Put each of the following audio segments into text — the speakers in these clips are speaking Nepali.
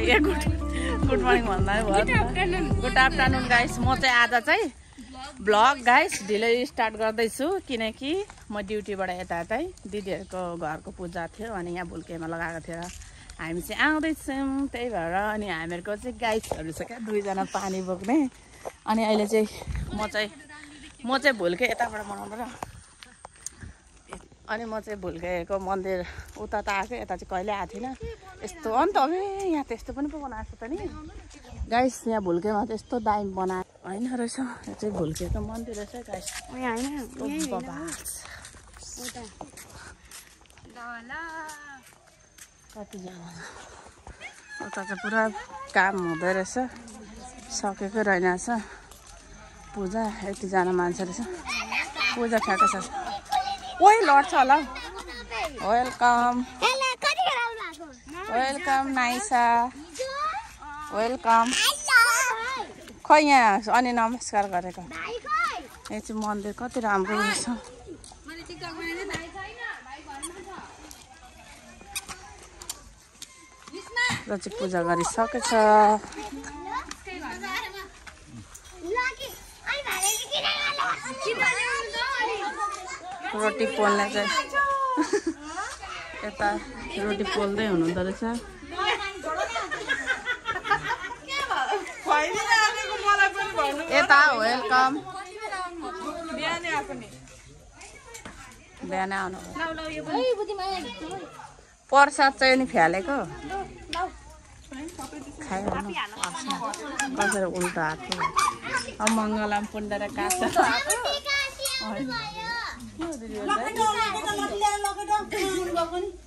ए गुड मर्निङ भन्दा भयो। Good afternoon guys. म चाहिँ आज चाहिँ ब्लग गाइस ढिलै स्टार्ट गर्दैछु किनकि म ड्युटीबाट यता दिदीहरूको घरको पूजा थियो अनि यहाँ भुल्केमा लगाएको थियो र हामी चाहिँ आउँदैछौँ। त्यही भएर अनि हामीहरूको चाहिँ गाइसहरू छ क्या दुईजना पानी बोक्ने। अनि अहिले चाहिँ म चाहिँ भुल्के यताबाट बनाउनु र अनि म चाहिँ भुल्केको मन्दिर उता त आएको यता चाहिँ कहिले आएको थिइनँ यस्तो अन्त अब यहाँ त यस्तो पनि पो बनाएको त नि गाइस। यहाँ भुल्केमा त यस्तो दामी बनाएको होइन रहेछ। यो चाहिँ भुल्केको मन्दिर रहेछ गाइस। कतिजना उता चाहिँ पुरा काम हुँदो रहेछ सकेको रहेनछ पूजा। यतिजना मान्छे रहेछ पूजा ठ्याक्कै छ। ओइ लड्छ होला। Welcome welcome Naisa welcome. खै यहाँ अनि नमस्कार गरेको। यो चाहिँ मन्दिर कति राम्रो रहेछ। र चाहिँ पूजा गरिसकेछ। रोटी पोल्ने चाहिँ यता रोटी पोल्दै हुनुहुँदो रहेछ। यता वेलकम। बिहान आउनु प्रसाद चाहिँ नि फ्यालेको खाइहाल्नु कसरी उल्टा हात अब मङ्गलम पुण्डर काट्छ।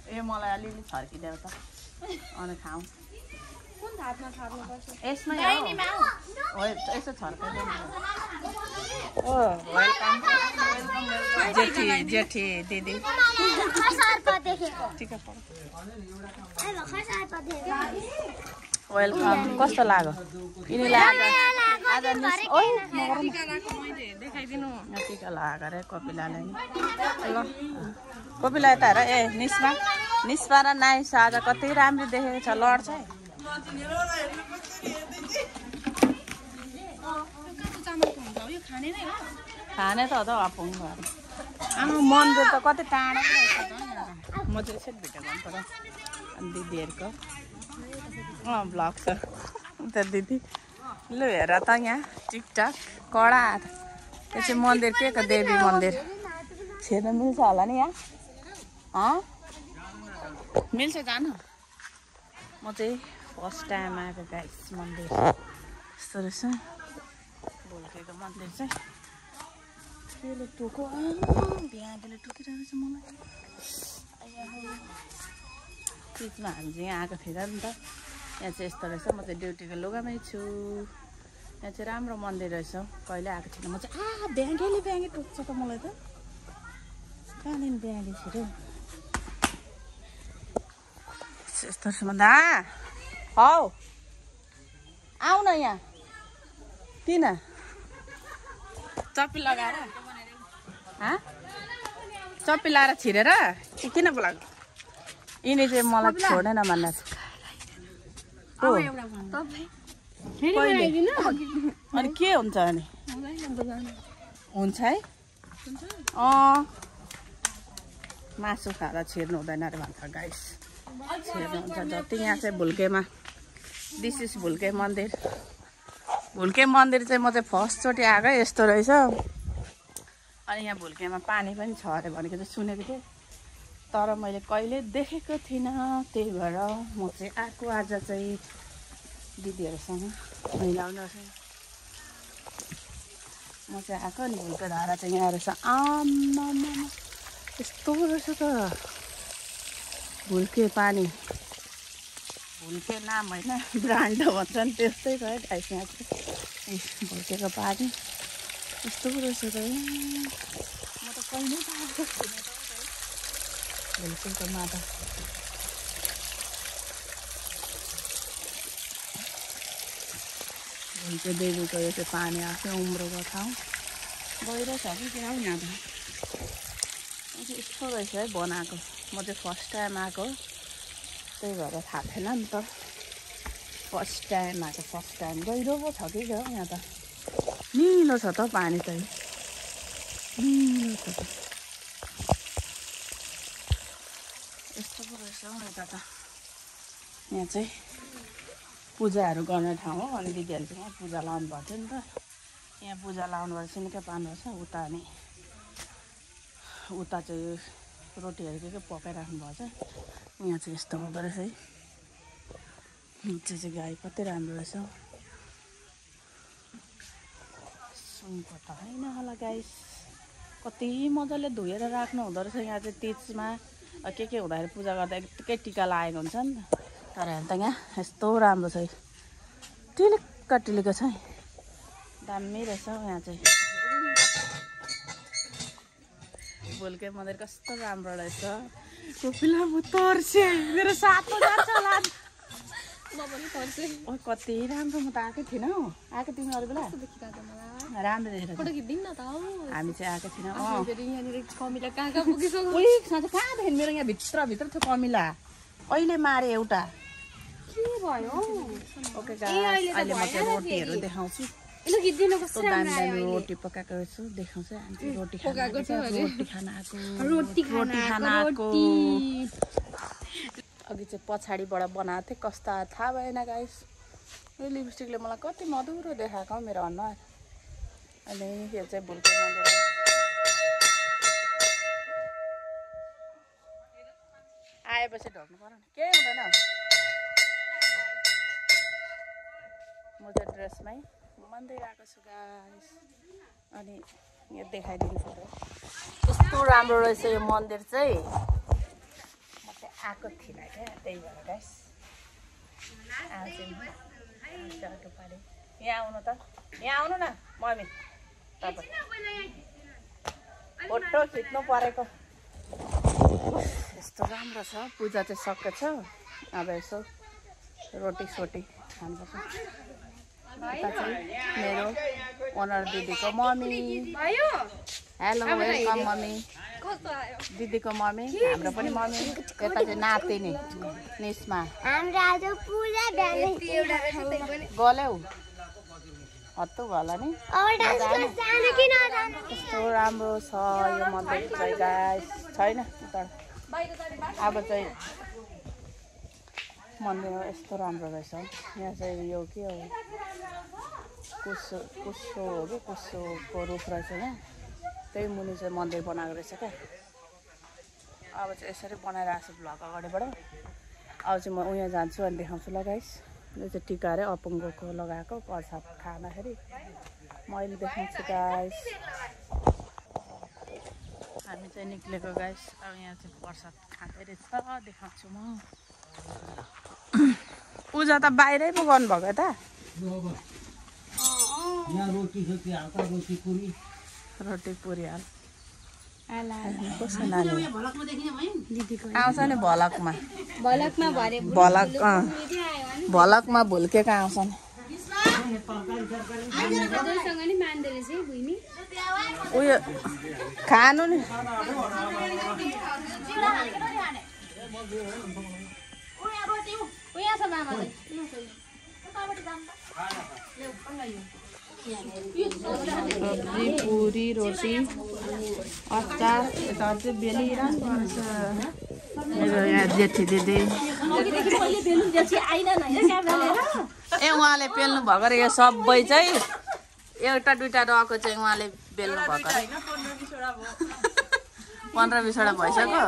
ए मलाई अलिअलि छर्किदेऊ त अनि खाऊँ। यसमै यसो छर्काइदेऊ। ओ वेलकम जेठी जेठी दिदी वेलकम। कस्तो लाग्यो यिनीलाई आज देखाइदिनु टिका लगाएको अरे कपिलालाई ल कपिला यता हेर। ए निस्पा र नाइसा आज कति राम्रो देखेको छ लड्छ है। खाने त हो त अपुङ आमा मन्दिर त कति टाढा म चाहिँ यसरी भिडियो गर्नु पर्यो। अनि दिदीहरूको ब्लग छ उता दिदी ल हेर त यहाँ टिकटक कडा। यो चाहिँ मन्दिर के को देवी मन्दिर छिर्नु मिल्छ होला नि यहाँ मिल्छ जानु। म चाहिँ फर्स्ट टाइम आएको गाइस मन्दिर यस्तो रहेछ भुल्केको मन्दिर चाहिँ। त्यसले टोको बिहानले टोकिरहेको छ मलाई। बिचमा हामी चाहिँ यहाँ आएको थिएन नि त। यहाँ चाहिँ यस्तो रहेछ। म चाहिँ ड्युटीको लुगामै छु। यहाँ चाहिँ राम्रो मन्दिर रहेछ कहिले आएको थिएन म चाहिँ। ब्याङ्गे टोक्छ त मलाई त कहाँदेखि ब्याङ्गे छिरो यस्तो रहेछ। भन्दा हौ आऊ न यहाँ किन चप्पी लगाएर चप्पी लगाएर छिरेर किन बोलाएको। यिनी चाहिँ मलाई छोडेन भन्दा अनि के हुन्छ अनि हुन्छ है मासु खाएर छिर्नु हुँदैन अरे भन्छ गाइस। छिर्नु हुन्छ जति। यहाँ चाहिँ भुल्केमा दिस इज भुल्के मन्दिर। भुल्के मन्दिर चाहिँ म चाहिँ फर्स्टचोटि आएको यस्तो रहेछ। अनि यहाँ भुल्केमा पानी पनि छ अरे भनेको चाहिँ सुनेको थिएँ तर मैले कहिले देखेको थिइनँ। त्यही भएर म चाहिँ आएको आज चाहिँ दिदीहरूसँग मिलाउनु। म चाहिँ आएको नि भुल्के धारा चाहिँ यहाँ रहेछ। आमा यस्तो रहेछ त भुल्के पानी। भुल्के नाम होइन ब्रान्ड भन्छ नि त्यस्तै भयो गाइस। यहाँ चाहिँ भुल्केको पानी यस्तो रहेछ त। म त कहिले आएको थिइनँ भुल्केको माता। भुल्के देवीको यो चाहिँ पानी आएको उम्रोको ठाउँ गइरहेछ कि किन यहाँ त यस्तो रहेछ है बनाएको। म चाहिँ फर्स्ट टाइम आएको त्यही भएर थाहा थिएन नि त। फर्स्ट टाइम आएको फर्स्ट टाइम गहिरो पो छ कि क्या यहाँ त निलो छ त पानी चाहिँ निलो छ त यस्तो पो रहेछ हौ यता त यहाँ चाहिँ पूजाहरू गर्ने ठाउँ हो अनि दिदीहरूले चाहिँ यहाँ पूजा लाउनु भएको थियो नि त यहाँ पूजा लाउनु भएर सिनिकै पार्नुपर्छ उता अनि उता चाहिँ रोटीहरू के पकाइराख्नु भएको छ यहाँ चाहिँ यस्तो हुँदो रहेछ है निचे चाहिँ गाई कति राम्रो रहेछ सुनको त होइन होला गाइस कति मजाले धोएर राख्नु हुँदो रहेछ यहाँ चाहिँ तिजमा के हुँदाखेरि पूजा गर्दा यत्तिकै टिका लागेको हुन्छ नि त तर हेर्नु त यहाँ यस्तो राम्रो छ टिलिक्क टिलिक्क छ दामी रहेछ यहाँ चाहिँ बोलके मन्दिर कस्तो राम्रो रहेछ कोपिला म तर्से मेरो सातो जान्छ होला कति राम्रो म त आएकै थिइनँ हौ आएको तिमी अरू बेला राम्रो देखेर हामी चाहिँ आएको थिएन कहाँदेखि मेरो यहाँ भित्र थियो कमिला अहिले मारे एउटा ओके अहिले म चाहिँ रोटीहरू देखाउँछु कस्तो दामी दामी रोटी पकाएको रहेछु देखाउँछ रोटी खाना आएको अघि चाहिँ पछाडिबाट बनाएको थिएँ कस्तो थाहा भएन गाइस यो लिपस्टिकले मलाई कति मधुरो देखाएको हौ मेरो अनुहार अनि यो चाहिँ भुल्के मन्दिर आएपछि ढोक्नु पर्यो नि केही हुँदैन म चाहिँ ड्रेसमै मन्दिर आएको छु गाइस अनि यहाँ देखाइदिनु पर्यो यस्तो राम्रो रहेछ यो मन्दिर चाहिँ म चाहिँ आएको थिइनँ क्या त्यही भएर गाइस यहाँ आउनु त यहाँ आउनु न मम्मी तपाईँ फोटो खिच्नु परेको यस्तो राम्रो छ पूजा चाहिँ सकेछ अब यसो रोटी सोटी खानुपर्छ यता चाहिँ मेरो ओनर दिदीको मम्मी हेलो वेलकम मम्मी दिदीको मम्मी हाम्रो पनि मम्मी यता चाहिँ नातिनी निस्मा गल्यौ हत्तु भयो नि कस्तो राम्रो छ यो मन्दिर चाहिँ गाइस छैन तर अब चाहिँ मन्दिर यस्तो राम्रो रहेछ यहाँ चाहिँ यो के हो कुसो हो कि कुसोको रुख रहेछ यहाँ त्यही मुनि चाहिँ मन्दिर बनाएको रहेछ क्या अब चाहिँ यसरी बनाइरहेको छु भ्लग अगाडिबाट अब चाहिँ म उहाँ जान्छु अनि देखाउँछु ल गाइस यो चाहिँ टिका अरे अपुङ्गोको लगाएको प्रसाद खाँदाखेरि मैले देखाउँछु गाइस हामी चाहिँ निक्लेको गाइस अब यहाँ चाहिँ प्रसाद खाँदै रहेछ देखाउँछु म पूजा त बाहिरै पो गर्नुभएको त रोटी पुरी हाल आउँछ नि भलकमा भुल्केको आउँछ नि उयो खानु नि सब्जी पुरी रोटी अचार यता चाहिँ बेलिरहनु मेरो यहाँ जेठी दिदी ए उहाँले पेल्नु भएको यो सबै चाहिँ एउटा दुइटा रहेको चाहिँ उहाँले बेल्नु भएको 15-20वटा भइसक्यो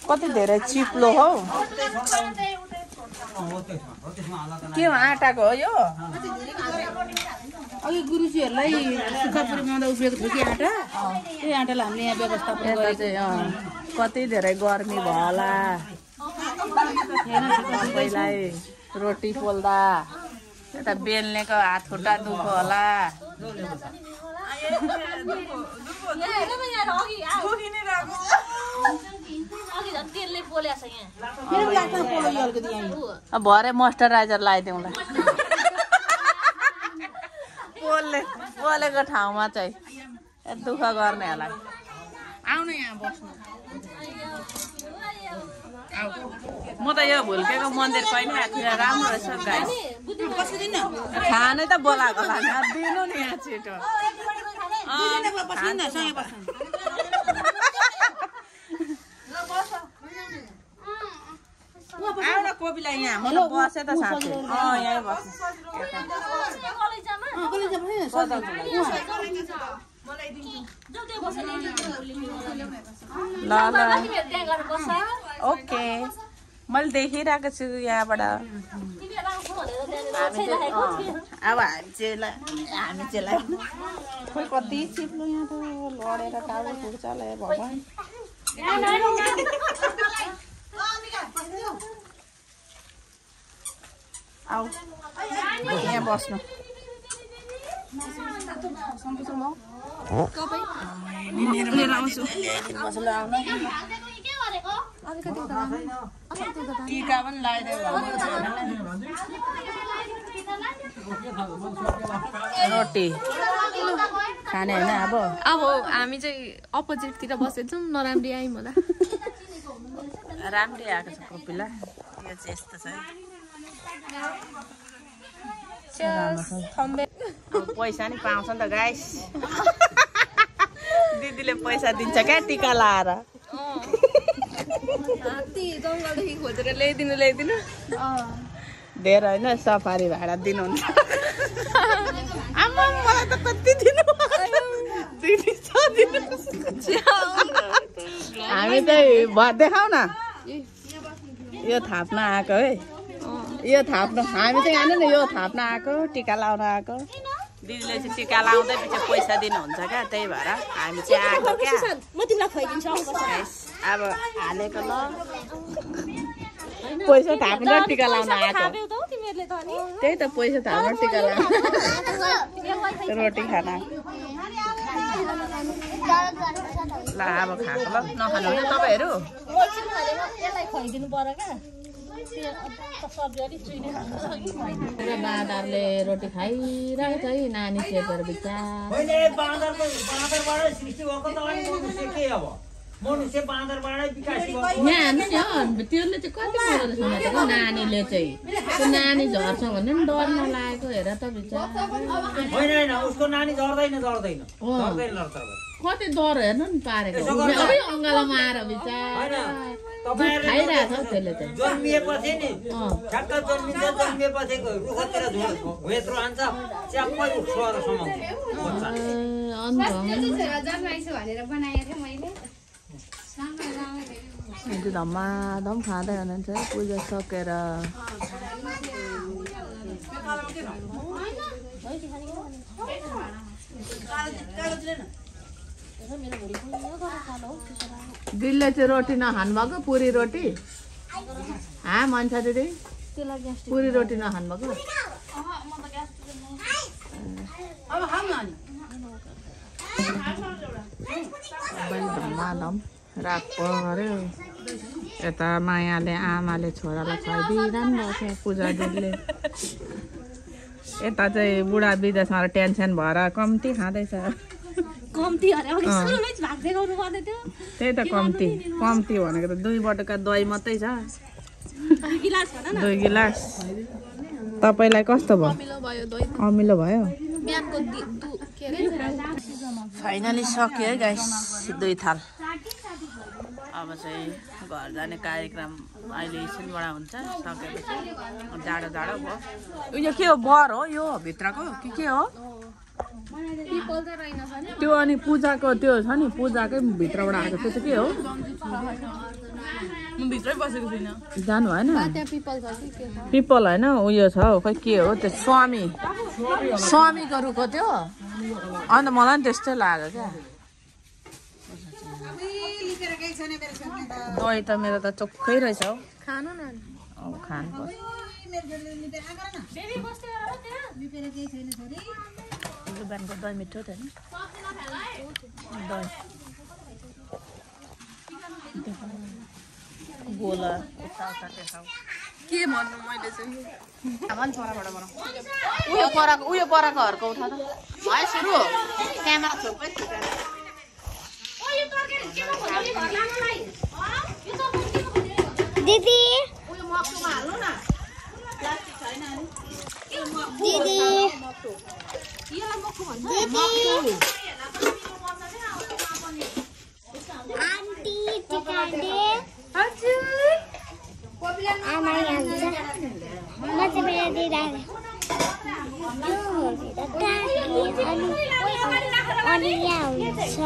कति धेरै चिप्लो हौ के हो आटाको हो यो अघि गुरुजीहरूलाई सुक्खापुरी बनाउँदा उब्रेको थियो कि आटा त्यही आटालाई हामीले यहाँ व्यवस्थापन गरेको कति धेरै गर्मी भयो होला सबैलाई रोटी पोल्दा यता बेल्नेको हात खुट्टा दुख्यो होला फेरि लाग्छ पोलो यो अलिकति यहाँ अब भरे मोइस्चराइजर लगाइदिउँला पोलेको ठाउँमा चाहिँ दुःख गर्नेहरूलाई आउनु यहाँ बस्नु म त यो भुल्केको मन्दिर कहिले आएको थिएँ राम्रो रहेछ गाइस खानै त बोलाएको होला दिनु नि यहाँ छिटो आऊ न कोपीलाई यहाँ म त बसेँ त साथी यहीँ बस्नु ल ल ओके मैले देखिरहेको छु यहाँबाट अब हामी चाहिँ खोइ कति चिप्लो यहाँ त लडेर टाउको फुट्छ ल भगवान् आऊ यहाँ बस्नु लिएर आउँछु टिका पनि लगाइदियो रोटी खाने होइन अब हामी चाहिँ अपोजिटतिर बसेछौँ नराम्री आयौँ होला राम्रै आएको छ कोपिला यो चाहिँ यस्तो छ पैसा नि पाउँछ नि त गाइस दिदीले पैसा दिन्छ क्या टिका लाएर जङ्गलदेखि खोजेर ल्याइदिनु धेरै होइन सफारी भाडा दिनुहुन्छ आमा मलाई त कति दिनु हामी चाहिँ देखाउ न यो थाप्न आएको है यो थाप्नु हामी चाहिँ यहाँ नि यो थाप्न आएको टिका लाउन आएको दिदीले चाहिँ टिका लाउँदै पछि पैसा दिनुहुन्छ क्या त्यही भएर हामी चाहिँ आएको क्या अब हालेको ल पैसा थाप्नु र टिका लाउन आएको त्यही त पैसा थाप्नु टिका लाउन रोटी खाना ल अब खाएको ल नखानु होइन तपाईँहरू बाँदरले रोटी खाइरहेको छ है नानी चेपेर बिचार यहाँ हान्नु नि त्यसले चाहिँ कति मजा रहेछ नानीले चाहिँ त्यो नानी झर्छ भन्ने पनि डर नलागेको हेर त बिचार कति डर हेर्नु नि पारेको अबै अङ्गालोमा आएर बिचार खाइरहेको छ त्यसले चाहिँ जन्मिएपछि नि ठ्याक्क जन्मिएपछि रुखतिर घुँयत्रो हान्छ च्याप्पै उठ्छ धमाधम खाँदै हुनुहुन्छ पूजा सकेर दिदीले चाहिँ रोटी नखानु भएको पुरी रोटी मान्छे दिदी पुरी रोटी नखानु भएको धमाधम रात पर्यो यता मायाले आमाले छोरालाई खुवाइदिइरहनु भएको छ पूजा दिदीले यता चाहिँ बुढा विदेशमा टेन्सन भएर कम्ती खाँदैछ त्यही त कम्ती भनेको त 2 बटुका दही मात्रै छ 2 गिलास तपाईँलाई कस्तो भयो अमिलो भयो फाइनली सक्यो है गाइस 2 थाल अब चाहिँ घर जाने कार्यक्रम अहिले एकछिनबाट हुन्छ सकेपछि जाडो भयो उयो के हो बर हो यो भित्रको के हो त्यो अनि पूजाको त्यो छ नि पूजाकै भित्रबाट आएको त्यो चाहिँ के हो म भित्रै बसेको छैन जानु भएन पिपल होइन उयो छ खै के हो त्यो स्वामीको रुखको त्यो अन्त मलाई नि त्यस्तै लाग्यो क्या दही त मेरो त चोखै रहेछ हौ खानु न अब खानुपर्छ बिहानको दही मिठो थियो नि दही बोल उता उता देखाऊ के भन्नु मैले चाहिँ भन परबाट बनाऊ उयो पराको हर्को उठा त भयो सुरु क्यामेरा छोपै दिदी उयो मक्टुमा हाल्नु न प्लास्टिक छैन नि दिदी यसलाई मक्टु भन्छ आन्टी टिकाले आमा यहाँ छ म चाहिँ मेरो दिदा अनि यहाँ हुन्छ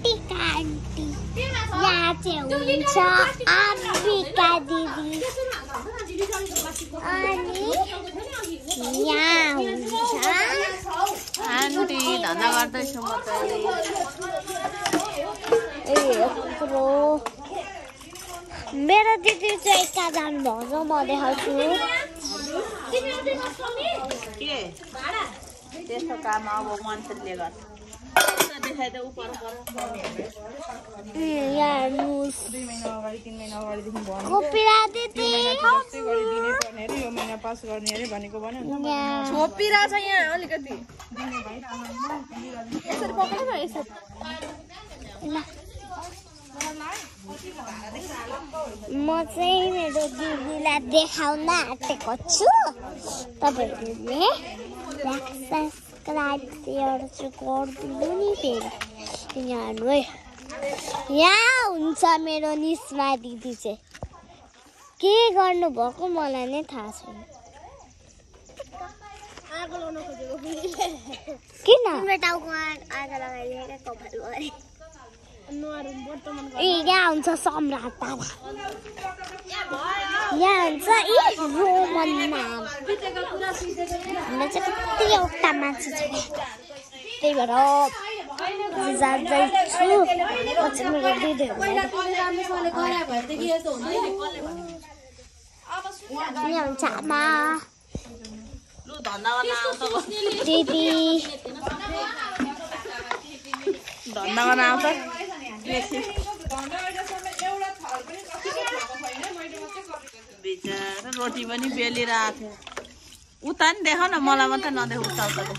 टिका आन्टी यहाँ चाहिँ हुन्छ अम्बिका दिदी अनि यहाँ हुन्छ आन्टी धन्दा गर्दैछु म चाहिँ मेरो दिदी चाहिँ कहाँ जानुभएको छ म देखाउँछु के त्यस्तो काम अब मान्छेले गर्छ देखाइदियो उ पर यहाँ हेर्नुहोस् 2 महिना अगाडि 3 महिना अगाडिदेखि भन्नु कोपिला दिदी जस्तै गरी दिनै पर्ने अरे यो महिना पास गर्ने अरे भनेको भन्यो छोपिरा छ यहाँ अलिकति यसरी पक्रिनु न यसरी म चाहिँ मेरो दिदीलाई देखाउन आँटेको छु तपाईँहरूले सब्सक्राइब सेयर गरिदिनु नि फेरि यहाँ हेर्नु है यहाँ हुन्छ मेरो निस्मा दिदी चाहिँ के गर्नुभएको मलाई नै थाहा छैन किन यहाँ हुन्छ सम्राट बाबा यहाँ हुन्छ रोमन नाम हाम्रो चाहिँ कति एउटा मान्छे छ त्यही भएर जाँदैछु म चाहिँ मेरो दिदीहरू यहाँ हुन्छ आमा दिदी धन्दा गर्न आउँछ बिचरा रोटी पनि बेलिरहेको थियो उता नि देखाउ न मलाई मात्रै नदेखाउ उता उताको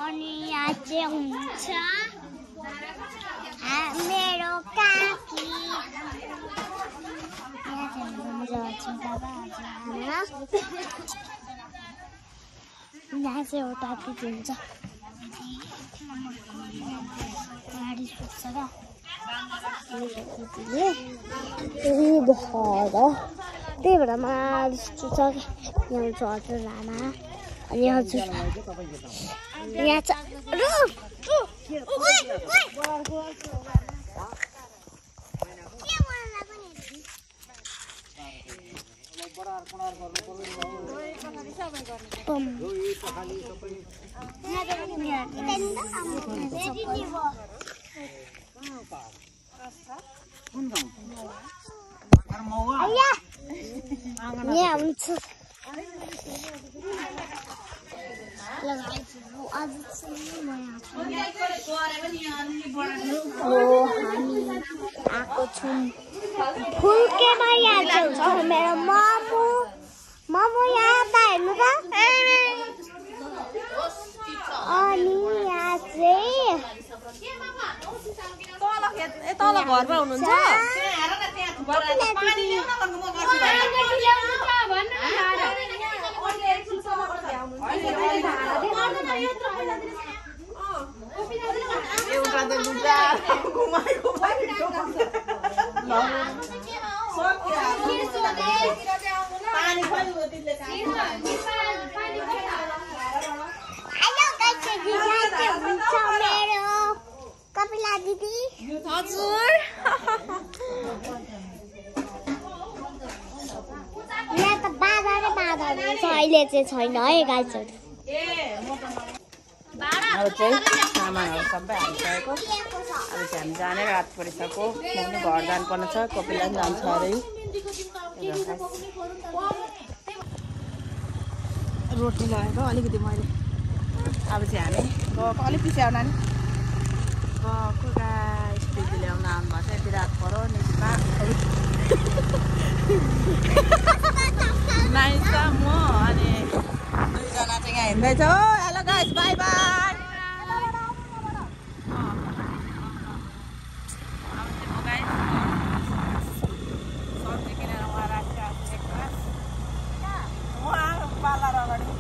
अनि यहाँ चाहिँ हुन्छ मेरो काकी यहाँ चाहिँ एउटा दिदी हुन्छ गाडी सुत्छ र दिदीले त्यही भएर मलाई सुत्छ यहाँ हुन्छ हजुरआमा अनि हजुर यहाँ छ यहाँ हुन्छ हामी आएको छौँ फुल्केमा यहाँ छ मेरो मोमो यहाँ त हेर्नु त अनि यहाँ चाहिँ तल घरमा हुनुहुन्छ एउटा त दुटा घुमाएको पानी पनि हो त्यसले मेरो कपिला दिदी हजुर यहाँ त बाँदरै बाँदर छ अहिले चाहिँ छैन है गाईहरू अब चाहिँ सामानहरू सबै हालिसकेको अब चाहिँ हामी जाने रात परिसक्यो म पनि घर जानुपर्ने छ कपिला पनि जान्छ अरे रोटी लगाएको अलिकति मैले अब चाहिँ हामी गएको अलिक पछि आउन नि गएको गाइस दिदी ल्याउन आउनुभएको छ विराट परो निस्मा नाइसा म अनि दुईजना चाहिँ यहाँ हिँड्दैछ हो हेलो गाइस बाई बाई सब्जी किनेर उहाँ राखिरहेको छु एक ग्लास उहाँ पार्लर अगाडि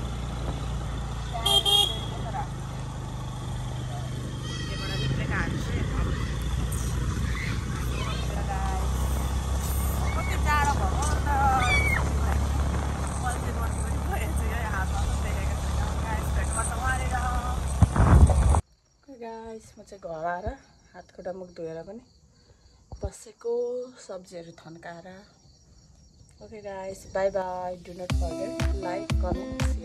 गाइस म चाहिँ घर आएर हातखुट्टा मुख धोएर पनि बसेको सब्जीहरू थन्काएर okay guys bye bye do not forget like comment